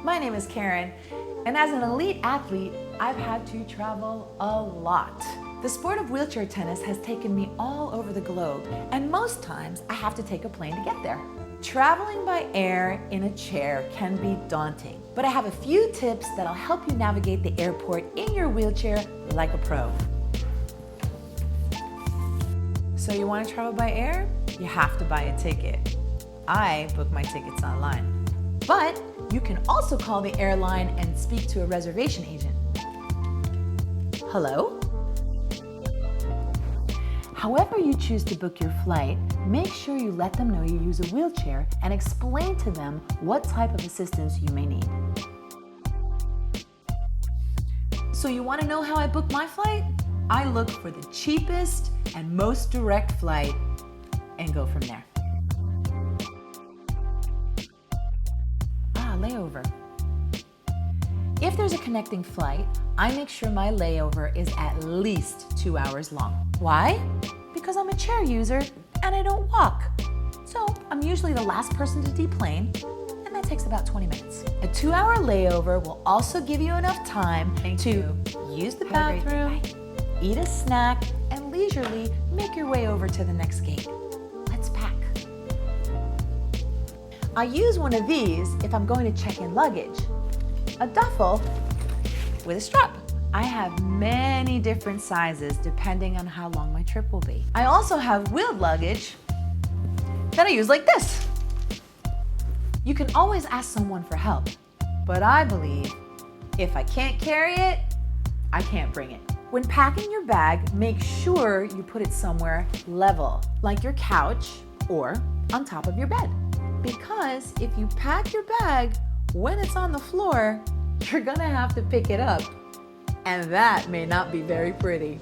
My name is Karen, and as an elite athlete, I've had to travel a lot. The sport of wheelchair tennis has taken me all over the globe, and most times I have to take a plane to get there. Traveling by air in a chair can be daunting, but I have a few tips that'll help you navigate the airport in your wheelchair like a pro. So you want to travel by air? You have to buy a ticket. I book my tickets online. But you can also call the airline and speak to a reservation agent. Hello? However you choose to book your flight, make sure you let them know you use a wheelchair and explain to them what type of assistance you may need. So you want to know how I book my flight? I look for the cheapest and most direct flight and go from there. Layover. If there's a connecting flight, I make sure my layover is at least 2 hours long. Why? Because I'm a chair user and I don't walk. So I'm usually the last person to deplane, and that takes about 20 minutes. A 2-hour layover will also give you enough time to use the bathroom, eat a snack, and leisurely make your way over to the next gate. Let's pack. I use one of these if I'm going to check in luggage. A duffel with a strap. I have many different sizes depending on how long my trip will be. I also have wheeled luggage that I use like this. You can always ask someone for help, but I believe if I can't carry it, I can't bring it. When packing your bag, make sure you put it somewhere level, like your couch or on top of your bed. Because if you pack your bag when it's on the floor, you're gonna have to pick it up, and that may not be very pretty.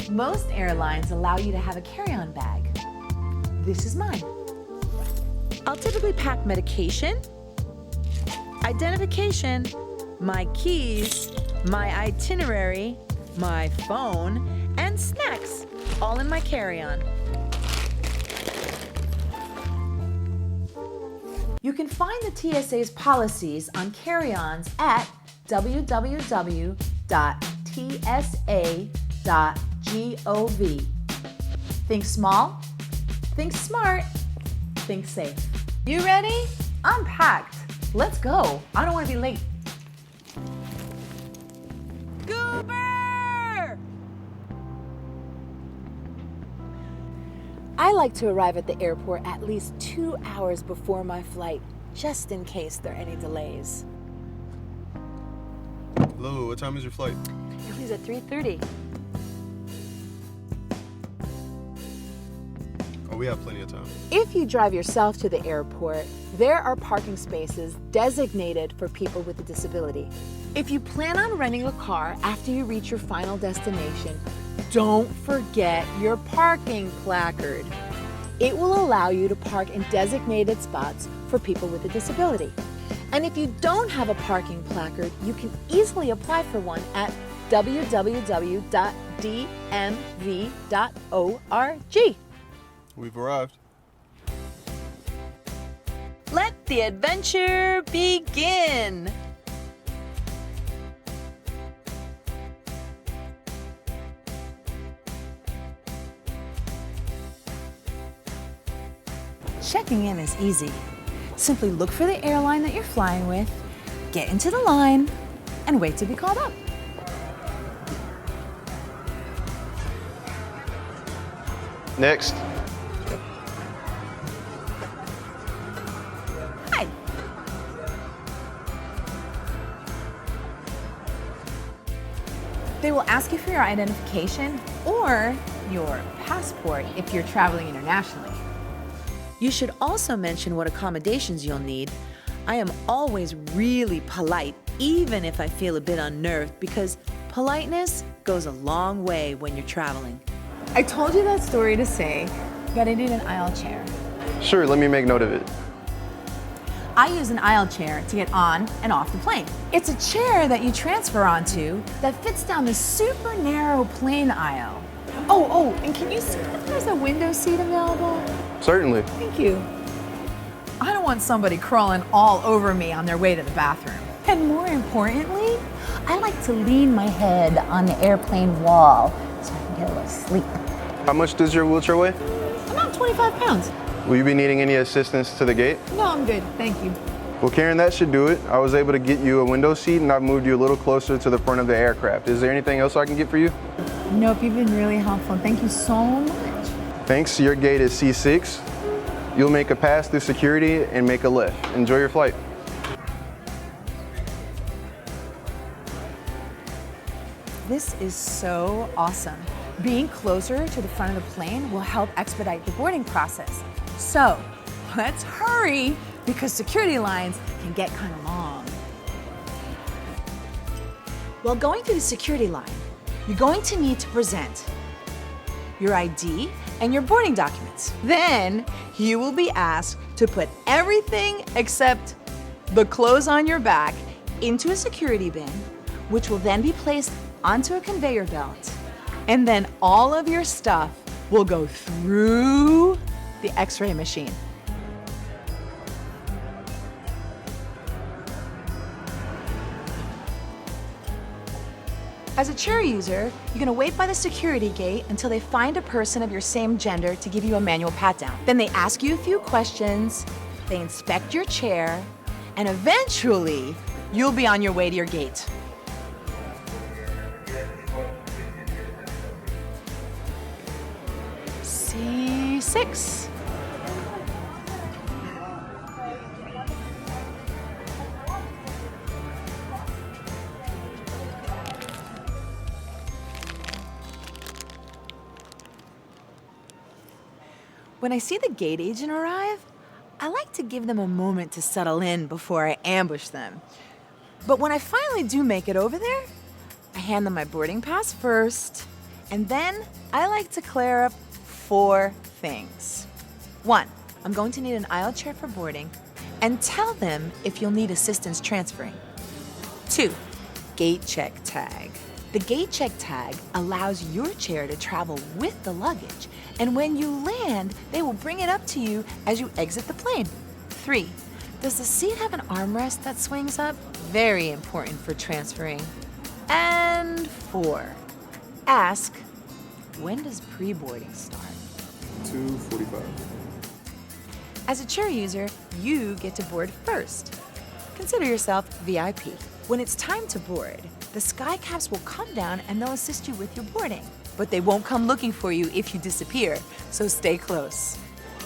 Most airlines allow you to have a carry-on bag. This is mine. I'll typically pack medication, identification, my keys, my itinerary, my phone, and snacks, all in my carry-on. You can find the TSA's policies on carry-ons at www.tsa.gov. Think small, think smart, think safe. You ready? I'm packed. Let's go. I don't want to be late. Goober! I like to arrive at the airport at least 2 hours before my flight, just in case there are any delays. Hello, what time is your flight? It leaves at 3:30. Oh, we have plenty of time. If you drive yourself to the airport, there are parking spaces designated for people with a disability. If you plan on renting a car after you reach your final destination, don't forget your parking placard. It will allow you to park in designated spots for people with a disability. And if you don't have a parking placard, you can easily apply for one at www.dmv.org. We've arrived. Let the adventure begin! Checking in is easy. Simply look for the airline that you're flying with, get into the line, and wait to be called up. Next. Hi. They will ask you for your identification or your passport if you're traveling internationally. You should also mention what accommodations you'll need. I am always really polite, even if I feel a bit unnerved, because politeness goes a long way when you're traveling. I told you that story to say that I need an aisle chair. Sure, let me make note of it. I use an aisle chair to get on and off the plane. It's a chair that you transfer onto that fits down the super narrow plane aisle. Oh, and can you see if there's a window seat available? Certainly. Thank you. want somebody crawling all over me on their way to the bathroom. And more importantly, I like to lean my head on the airplane wall so I can get a little sleep. How much does your wheelchair weigh? About 25 pounds. Will you be needing any assistance to the gate? No, I'm good, thank you. Well, Karen, that should do it. I was able to get you a window seat and I've moved you a little closer to the front of the aircraft. Is there anything else I can get for you? Nope, you've been really helpful. Thank you so much. Thanks. Your gate is C6. You'll make a pass through security and make a left. Enjoy your flight. This is so awesome. Being closer to the front of the plane will help expedite the boarding process. So let's hurry because security lines can get kind of long. While going through the security line, you're going to need to present your ID and your boarding documents. Then you will be asked to put everything except the clothes on your back into a security bin, which will then be placed onto a conveyor belt. And then all of your stuff will go through the X-ray machine. As a chair user, you're gonna wait by the security gate until they find a person of your same gender to give you a manual pat-down. Then they ask you a few questions, they inspect your chair, and eventually, you'll be on your way to your gate. C6. When I see the gate agent arrive, I like to give them a moment to settle in before I ambush them. But when I finally do make it over there, I hand them my boarding pass first, and then I like to clear up 4 things. 1, I'm going to need an aisle chair for boarding, and tell them if you'll need assistance transferring. 2, gate check tag. The gate check tag allows your chair to travel with the luggage, and when you land, they will bring it up to you as you exit the plane. 3, does the seat have an armrest that swings up? Very important for transferring. And 4, ask, when does pre-boarding start? 2:45. As a chair user, you get to board first. Consider yourself VIP. When it's time to board, the sky caps will come down and they'll assist you with your boarding. But they won't come looking for you if you disappear, so stay close.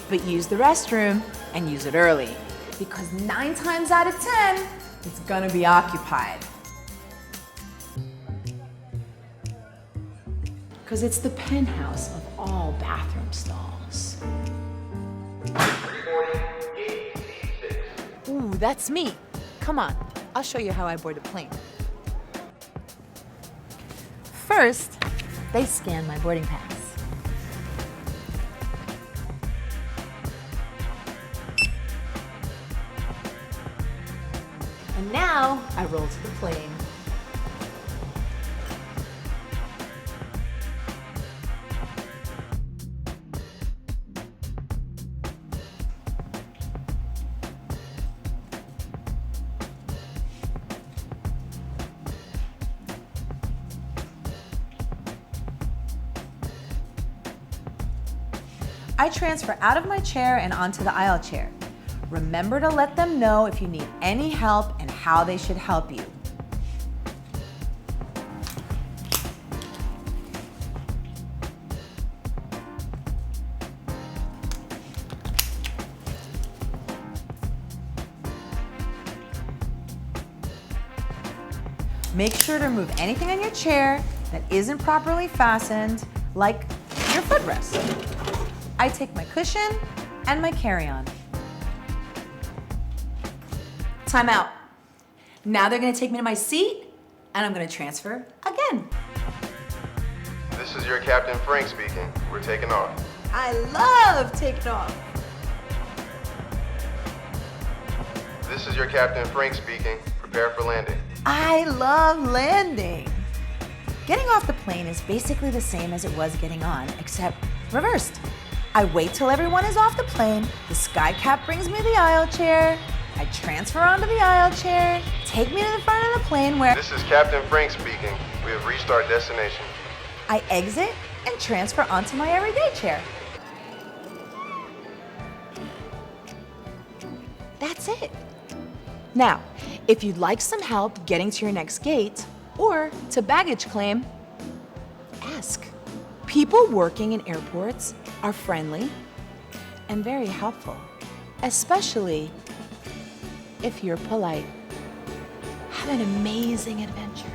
But use the restroom and use it early, because 9 times out of 10, it's gonna be occupied. Because it's the penthouse of all bathroom stalls. Ooh, that's me. Come on, I'll show you how I board a plane. First, they scan my boarding pass. And now I roll to the plane. I transfer out of my chair and onto the aisle chair. Remember to let them know if you need any help and how they should help you. Make sure to remove anything on your chair that isn't properly fastened, like your footrest. I take my cushion and my carry-on. Time out. Now they're gonna take me to my seat and I'm gonna transfer again. This is your Captain Frank speaking. We're taking off. I love taking off. This is your Captain Frank speaking. Prepare for landing. I love landing. Getting off the plane is basically the same as it was getting on, except reversed. I wait till everyone is off the plane, the sky cap brings me the aisle chair, I transfer onto the aisle chair, take me to the front of the plane where This is Captain Frank speaking. We have reached our destination. I exit and transfer onto my everyday chair. That's it. Now, if you'd like some help getting to your next gate or to baggage claim, ask. People working in airports are friendly and very helpful, especially if you're polite. Have an amazing adventure.